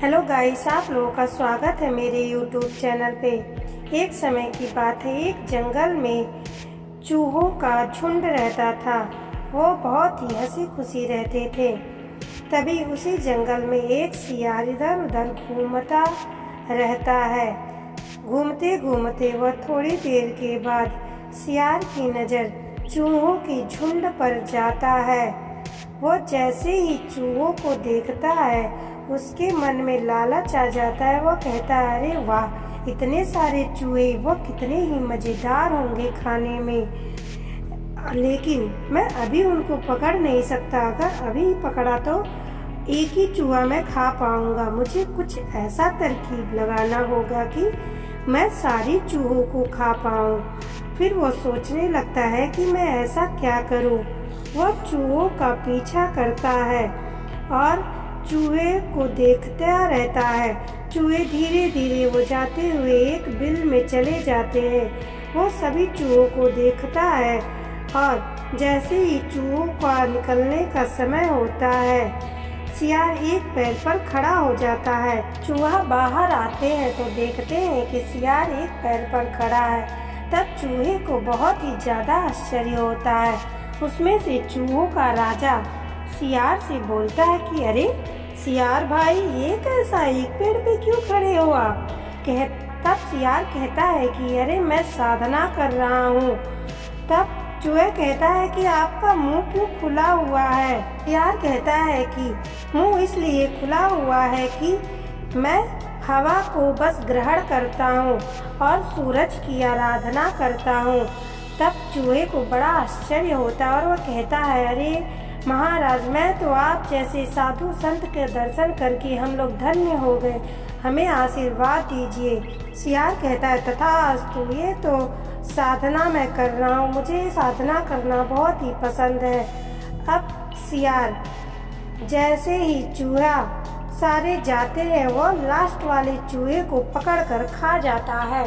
Hello guys, आप लोगों का स्वागत है मेरे यूट्यूब चैनल पे। एक समय की बात है, एक जंगल में चूहों का झुंड रहता था। वो बहुत ही हंसी खुशी रहते थे। तभी उसी जंगल में एक सियार इधर उधर घूमता रहता है। घूमते घूमते वह थोड़ी देर के बाद सियार की नज़र चूहों की झुंड पर जाता है। वो जैसे ही चूहों को देखता है उसके मन में लालच आ जाता है। वो कहता है, अरे वाह, इतने सारे चूहे, वो कितने ही मज़ेदार होंगे खाने में, लेकिन मैं अभी उनको पकड़ नहीं सकता। अगर अभी पकड़ा तो एक ही चूहा मैं खा पाऊंगा। मुझे कुछ ऐसा तरकीब लगाना होगा कि मैं सारी चूहों को खा पाऊं। फिर वो सोचने लगता है कि मैं ऐसा क्या करूं। वो चूहों का पीछा करता है और चूहे को देखता रहता है। चूहे धीरे धीरे वो जाते हुए एक बिल में चले जाते हैं। वो सभी चूहों को देखता है और जैसे ही चूहों का निकलने का समय होता है, सियार एक पैर पर खड़ा हो जाता है। चूहा बाहर आते हैं तो देखते हैं कि सियार एक पैर पर खड़ा है। तब चूहे को बहुत ही ज्यादा आश्चर्य होता है। उसमें से चूहों का राजा सियार से बोलता है कि अरे सियार भाई, ये कैसा, एक पेड़ पे क्यों खड़े हो आप? तब सियार कहता है कि अरे मैं साधना कर रहा हूँ। तब चूहे कहता है कि आपका मुंह क्यों खुला हुआ है? सियार कहता है कि मुंह इसलिए खुला हुआ है कि मैं हवा को बस ग्रहण करता हूँ और सूरज की आराधना करता हूँ। तब चूहे को बड़ा आश्चर्य होता है और वह कहता है, अरे महाराज, मैं तो आप जैसे साधु संत के दर्शन करके हम लोग धन्य हो गए, हमें आशीर्वाद दीजिए। सियार कहता है, तथास्तु, ये तो साधना मैं कर रहा हूँ, मुझे साधना करना बहुत ही पसंद है। अब सियार जैसे ही चूहा सारे जाते हैं, वो लास्ट वाले चूहे को पकड़कर खा जाता है।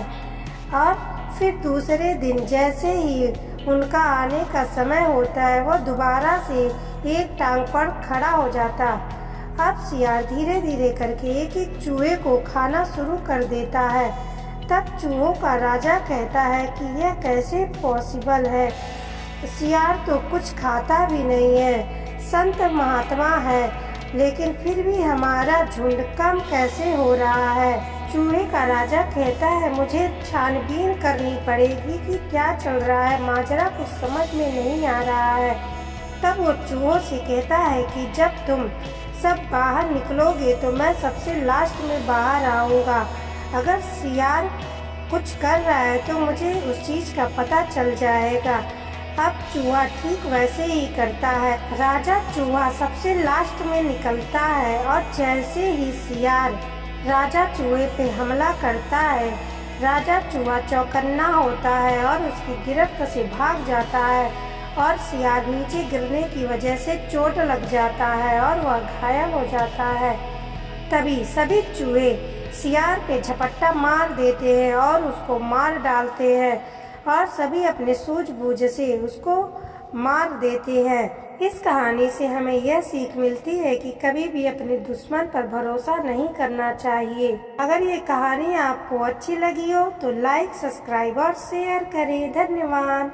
और फिर दूसरे दिन जैसे ही उनका आने का समय होता है, वो दोबारा से एक टांग पर खड़ा हो जाता। अब सियार धीरे धीरे करके एक एक चूहे को खाना शुरू कर देता है। तब चूहों का राजा कहता है कि यह कैसे पॉसिबल है? सियार तो कुछ खाता भी नहीं है, संत महात्मा है, लेकिन फिर भी हमारा झुंड कम कैसे हो रहा है? चूहे का राजा कहता है, मुझे छानबीन करनी पड़ेगी कि क्या चल रहा है, माजरा कुछ समझ में नहीं आ रहा है। तब वो चूहों से कहता है कि जब तुम सब बाहर निकलोगे तो मैं सबसे लास्ट में बाहर आऊँगा। अगर सियार कुछ कर रहा है तो मुझे उस चीज़ का पता चल जाएगा। अब चूहा ठीक वैसे ही करता है। राजा चूहा सबसे लास्ट में निकलता है और जैसे ही सियार राजा चूहे पे हमला करता है, राजा चूहा चौकन्ना होता है और उसकी गिरफ्त से भाग जाता है और सियार नीचे गिरने की वजह से चोट लग जाता है और वह घायल हो जाता है। तभी सभी चूहे सियार पे झपट्टा मार देते हैं और उसको मार डालते हैं और सभी अपने सूझबूझ से उसको मार देते हैं। इस कहानी से हमें यह सीख मिलती है कि कभी भी अपने दुश्मन पर भरोसा नहीं करना चाहिए। अगर ये कहानी आपको अच्छी लगी हो तो लाइक, सब्सक्राइब और शेयर करें। धन्यवाद।